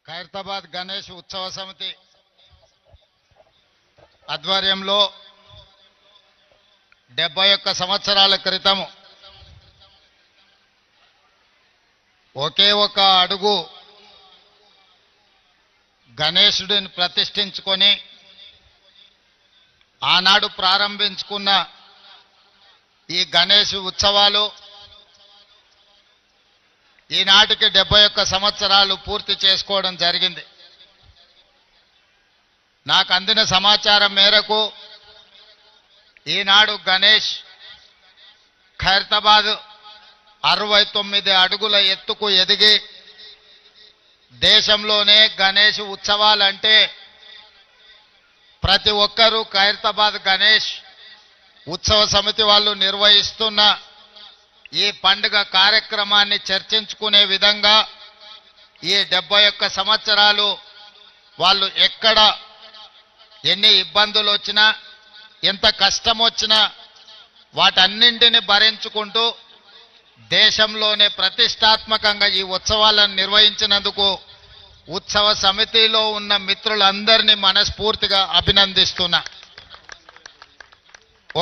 ఖైరతాబాద్ గణేష్ ఉత్సవ సమితి ఆధ్వర్యంలో 71 సంవత్సరాల క్రితం ఒకే ఒక అడుగు గణేశుడిని ప్రతిష్ఠించుకొని ఆనాడు ప్రారంభించుకున్న ఈ గణేష్ ఉత్సవాలు ఈనాటికి 71 సంవత్సరాలు పూర్తి చేసుకోవడం జరిగింది. నాకు అందిన సమాచారం మేరకు ఈనాడు గణేష్ ఖైరతాబాద్ 69 అడుగుల ఎత్తుకు ఎదిగి దేశంలోనే గణేష్ ఉత్సవాలంటే ప్రతి ఒక్కరూ ఖైరతాబాద్ గణేష్ ఉత్సవ సమితి వాళ్ళు నిర్వహిస్తున్న ఈ పండుగ కార్యక్రమాన్ని చర్చించుకునే విధంగా ఈ 71 సంవత్సరాలు వాళ్ళు ఎక్కడ ఎన్ని ఇబ్బందులు వచ్చినా ఎంత కష్టం వచ్చినా వాటన్నింటిని భరించుకుంటూ దేశంలోనే ప్రతిష్టాత్మకంగా ఈ ఉత్సవాలను నిర్వహించినందుకు ఉత్సవ సమితిలో ఉన్న మిత్రులందరినీ మనస్ఫూర్తిగా అభినందిస్తున్నా.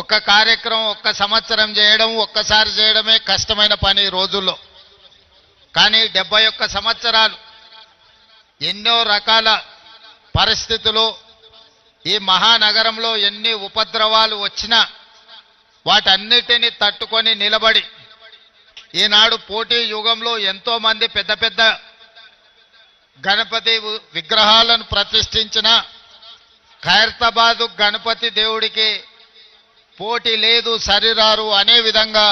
ఒక్క కార్యక్రమం ఒక్క సంవత్సరం చేయడం ఒక్కసారి చేయడమే కష్టమైన పని ఈ రోజుల్లో. కానీ 71 సంవత్సరాలు ఎన్నో రకాల పరిస్థితులు ఈ మహానగరంలో ఎన్ని ఉపద్రవాలు వచ్చినా వాటన్నిటిని తట్టుకొని నిలబడి ఈనాడు పోటీ యుగంలో ఎంతో మంది పెద్ద పెద్ద గణపతి విగ్రహాలను ప్రతిష్ఠించిన ఖైరతాబాదు గణపతి దేవుడికి పోటీ లేదు సరిరారు అనే విధంగా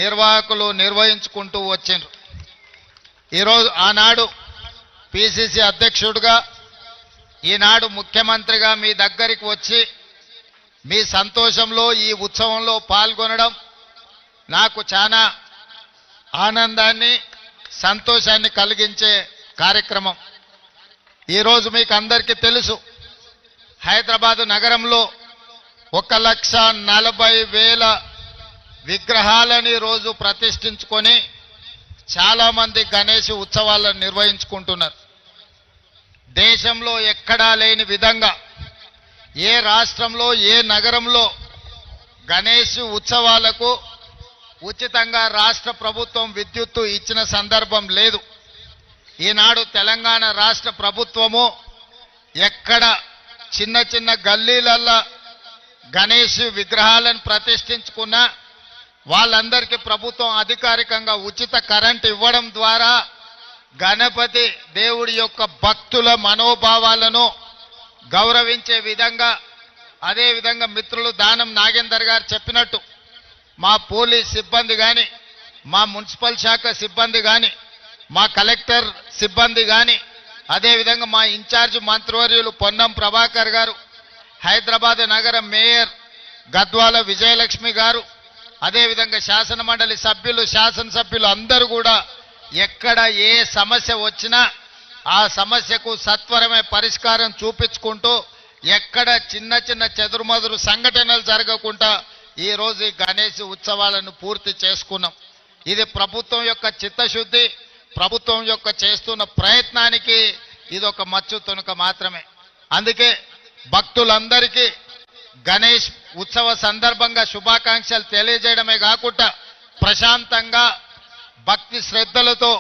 నిర్వాహకులు నిర్వహించుకుంటూ వచ్చిండ్రు. ఈరోజు ఆనాడు పిసిసి అధ్యక్షుడిగా ఈనాడు ముఖ్యమంత్రిగా మీ దగ్గరికి వచ్చి మీ సంతోషంలో ఈ ఉత్సవంలో పాల్గొనడం నాకు చాలా ఆనందాన్ని సంతోషాన్ని కలిగించే కార్యక్రమం. ఈరోజు మీకు అందరికీ తెలుసు, హైదరాబాదు నగరంలో 1,40,000 విగ్రహాలని రోజు ప్రతిష్ఠించుకొని చాలామంది గణేష్ ఉత్సవాలను నిర్వహించుకుంటున్నారు. దేశంలో ఎక్కడా లేని విధంగా ఏ రాష్ట్రంలో ఏ నగరంలో గణేష్ ఉత్సవాలకు ఉచితంగా రాష్ట్ర ప్రభుత్వం విద్యుత్తు ఇచ్చిన సందర్భం లేదు. ఈనాడు తెలంగాణ రాష్ట్ర ప్రభుత్వము ఎక్కడ చిన్న చిన్న గల్లీలల్లో గణేష్ విగ్రహాలను ప్రతిష్ఠించుకున్నా వాళ్ళందరికీ ప్రభుత్వం అధికారికంగా ఉచిత కరెంట్ ఇవ్వడం ద్వారా గణపతి దేవుడి యొక్క భక్తుల మనోభావాలను గౌరవించే విధంగా, అదేవిధంగా మిత్రులు దానం నాగేందర్ గారు చెప్పినట్టు మా పోలీస్ సిబ్బంది కానీ, మా మున్సిపల్ శాఖ సిబ్బంది కానీ, మా కలెక్టర్ సిబ్బంది కానీ, అదేవిధంగా మా ఇన్ఛార్జ్ మంత్రివర్యులు పొన్నం ప్రభాకర్ గారు, హైదరాబాద్ నగర మేయర్ గద్వాల విజయలక్ష్మి గారు, అదేవిధంగా శాసనమండలి సభ్యులు శాసనసభ్యులు అందరూ కూడా ఎక్కడ ఏ సమస్య వచ్చినా ఆ సమస్యకు సత్వరమే పరిష్కారం చూపించుకుంటూ ఎక్కడ చిన్న చిన్న చెదురుమదురు సంఘటనలు జరగకుండా ఈరోజు ఈ గణేష్ ఉత్సవాలను పూర్తి చేసుకున్నాం. ఇది ప్రభుత్వం యొక్క చిత్తశుద్ధి, ప్రభుత్వం యొక్క చేస్తున్న ప్రయత్నానికి ఇది ఒక మచ్చు తునక మాత్రమే. అందుకే భక్తులందరికీ గణేష్ ఉత్సవ సందర్భంగా శుభాకాంక్షలు తెలియజేయడమే కాకుండా ప్రశాంతంగా భక్తి శ్రద్ధలతో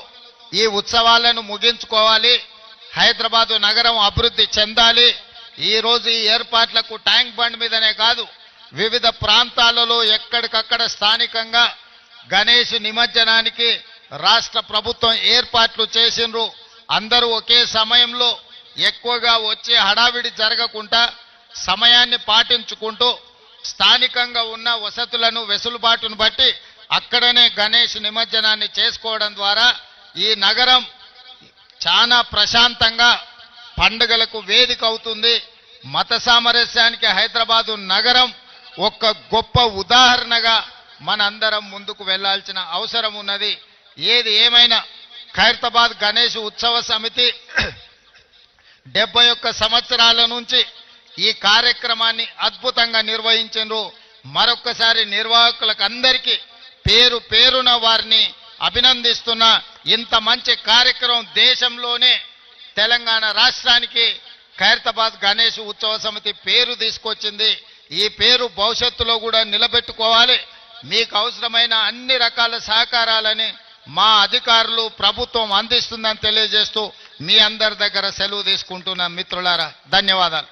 ఈ ఉత్సవాలను ముగించుకోవాలి, హైదరాబాదు నగరం అభివృద్ధి చెందాలి. ఈరోజు ఈ ఏర్పాట్లకు ట్యాంక్ బండ్ మీదనే కాదు వివిధ ప్రాంతాలలో ఎక్కడికక్కడ స్థానికంగా గణేష్ నిమజ్జనానికి రాష్ట్ర ప్రభుత్వం ఏర్పాట్లు చేసిండ్రు. అందరూ ఒకే సమయంలో ఎక్కువగా వచ్చే హడావిడి జరగకుండా సమయాన్ని పాటించుకుంటూ స్థానికంగా ఉన్న వసతులను వెసులుబాటును బట్టి అక్కడనే గణేష్ నిమజ్జనాన్ని చేసుకోవడం ద్వారా ఈ నగరం చాలా ప్రశాంతంగా పండుగలకు వేదిక అవుతుంది. మత సామరస్యానికి హైదరాబాదు నగరం ఒక గొప్ప ఉదాహరణగా మనందరం ముందుకు వెళ్లాల్సిన అవసరం ఉన్నది. ఏది ఏమైనా ఖైరతాబాద్ గణేష్ ఉత్సవ సమితి 71 సంవత్సరాల నుంచి ఈ కార్యక్రమాన్ని అద్భుతంగా నిర్వహించారు. మరొక్కసారి నిర్వాహకులకు అందరికీ పేరు పేరున వారిని అభినందిస్తున్నా. ఇంత మంచి కార్యక్రమం దేశంలోనే తెలంగాణ రాష్ట్రానికి ఖైరతాబాద్ గణేష్ ఉత్సవ సమితి పేరు తీసుకొచ్చింది. ఈ పేరు భవిష్యత్తులో కూడా నిలబెట్టుకోవాలి. మీకు అవసరమైన అన్ని రకాల సహకారాలని మా అధికారులు ప్రభుత్వం అందిస్తుందని తెలియజేస్తూ మీ అందరి దగ్గర సెలవు తీసుకుంటున్న మిత్రులారా ధన్యవాదాలు.